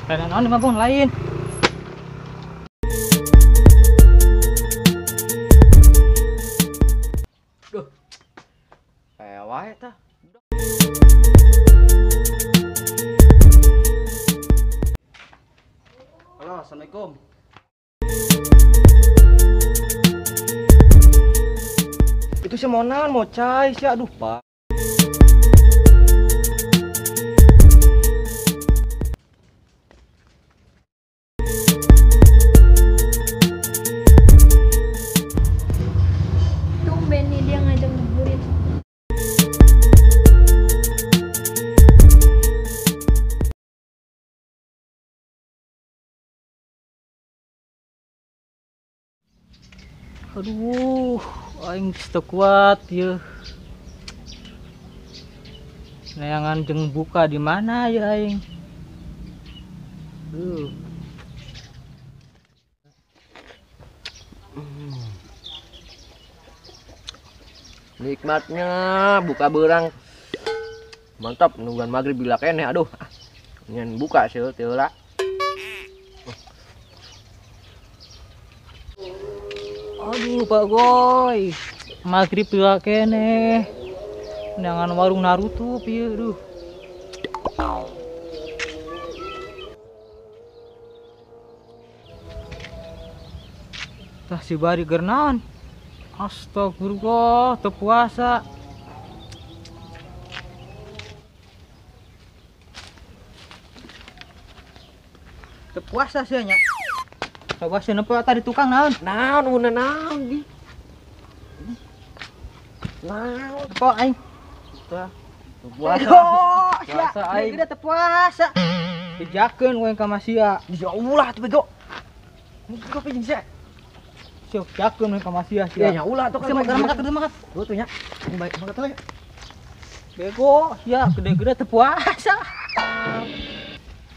Lain mah bang lain. Duh. Kayak wae tah. Halo, assalamualaikum. Itu si Monan mau cai sih, aduh pak. Tumben nih dia ngajak ngabuburit. Aduh, aing teu kuat ya. Neangan jeung buka di mana ya aing. Nikmatnya buka berang mantap nungguan maghrib bila kene aduh nyen buka sih teula. Aduh Pak Goy, maghrib juga kene. Neangan warung Naruto pieu duh. Tah si bari keur naon? Astagfirullah, teu puasa. Teu puasa sih nya. Coba sih nempo tadi tukang naon? Naon di. Naon Kok aing tah puasa aing. Kita teu puasa. Dijakeun we ka masia. ya ulah tuh bego. Ini kok pinjing sih. Sok jakeun we ka masia sia. Ya ulah tuh kan makan. tuh nya. Baik makan tuh ya. Bego, ya gede-gede teu puasa.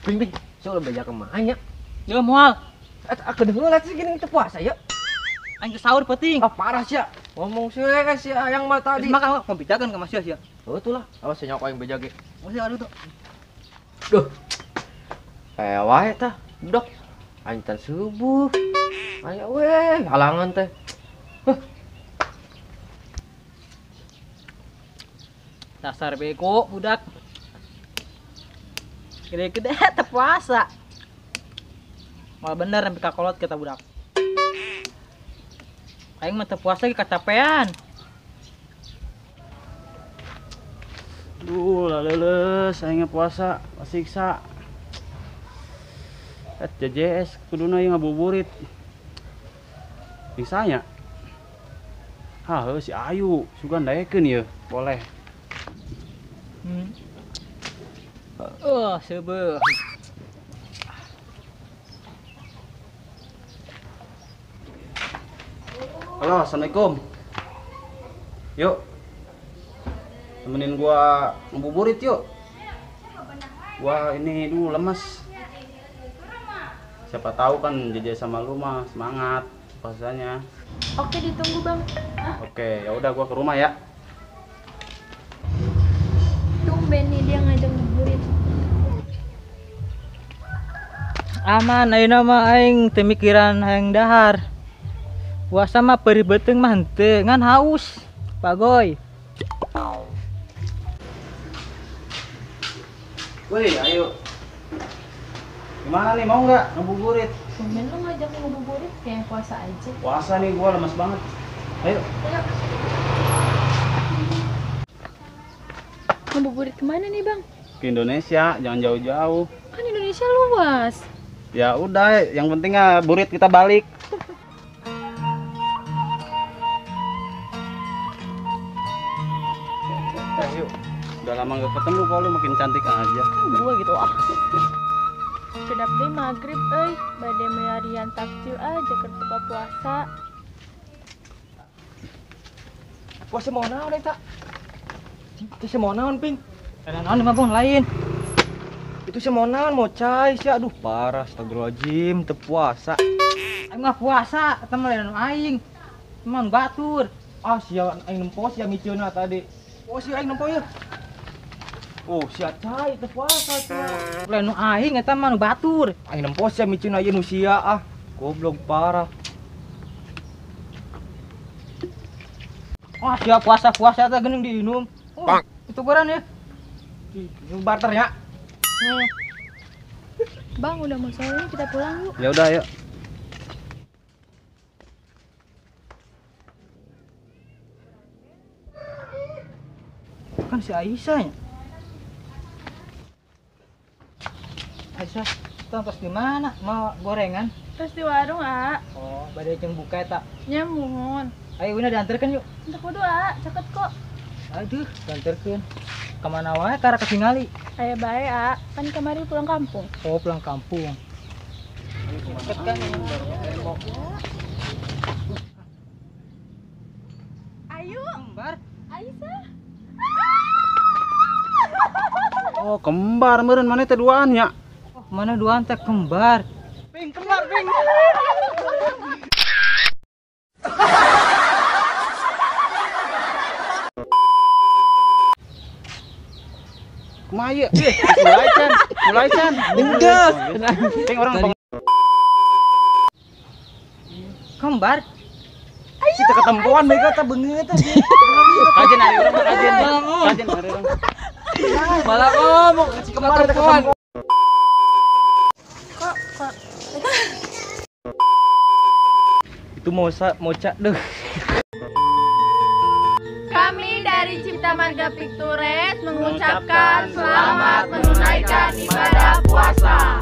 Ping sok udah belajar kemana? Ya moal. Kedengeran sih gini itu puasa ya. Aing sahur penting. Ah parah sih ya. Ngomong sih sih yang mah tadi. Makan mau bicakeun ka masia sia. Oh itulah. Awas nyok yang bejage. Masih aduh tuh. Duh. Kayak wae tah. Dok. Ancan subuh. Ayo weh, halangan teh. Dasar bego budak. Gede-gede teu puasa. Mal bener sampai kakolot kita budak. Aing mah teu puasa ge kacapean. Duh, laleles, aing puasa, siksa. JJS kuduna yang ngabuburit. Misalnya. Si Ayu, sugan daekeun ye, boleh. Sebeuh. Halo, assalamualaikum. Yuk. Temenin gua ngabuburit yuk. Gua ini dulu lemes. Siapa tahu kan JJ sama lu mah semangat puasanya. Oke, ditunggu bang. Oke, ya udah gua ke rumah ya. Tumben nih dia ngajak ngabuburit. Aman ayeuna mah aing teu mikiran hayang dahar. Puasa mah perih beuteung mah henteu, ngan haus. Pak Goy. Woi, ayo. Gimana nih, mau nggak ngabuburit? Tumben lu ngajak ngabuburit kayak puasa aja. Puasa nih, gua lemes banget. Ayo. Ngabuburit kemana nih bang? Ke Indonesia, jangan jauh-jauh. Kan Indonesia luas. Ya udah, yang penting burit kita balik. Yuk. Udah lama gak ketemu, kok lu makin cantik aja. Kan gua gitu Kedap deh maghrib bade mearian takjil aja keur buka puasa. Puasa mau naon eta? Itu si mau naon ping? Naon mah bang lain. Itu si mau naon mau cai sih aduh parah astagfirullahaladzim teu puasa. Aing mah puasa, eta mah lain aing. Emang batur. Ah sia aing nempo sia miceuna tadi. Oh sia aing nempo ya. Oh, sia cai teu puasa cai. Lain nu aing eta mah nu batur. Aing nempos ya micin aja nu sia ah. Goblok parah. Wah, siap puasa-puasa teh geuning diinum. Oh, itu goran ya. Nu barter ya. Bang, udah mau sore, kita pulang yuk. Ya udah, yuk. Kan si Aisyah ya. Aisyah, tos di mana? Mau gorengan? Terus di warung, A. Oh, badai jeung buka eta. Nyamun. Ayo Wina dianterkeun yuk. Untuk kudu, A. Ceket kok. Aduh, dianterkeun. Kemana wae ka arah ketingali? Aya bae, A. Kan kemarin pulang kampung. Oh, pulang kampung. Deket kan ini. Ayo, Kembar. Aisyah. Oh, kembar meureun maneh teh duaan ya. Oh, mana duaan teh kembar. Ping kembar ping. Kumaha ieu? Mulai Chan. Udah. Ting orang bang. Kembar. Si teu ketempuan mereka teh beungeut teh. Kajen ari urang mah kajen. Kajen ari urang. Malah ngomong si kembar teh ketempuan. Kok. Itu mau cak deh. Kami dari Cipta Marga Pictures mengucapkan selamat menunaikan ibadah puasa.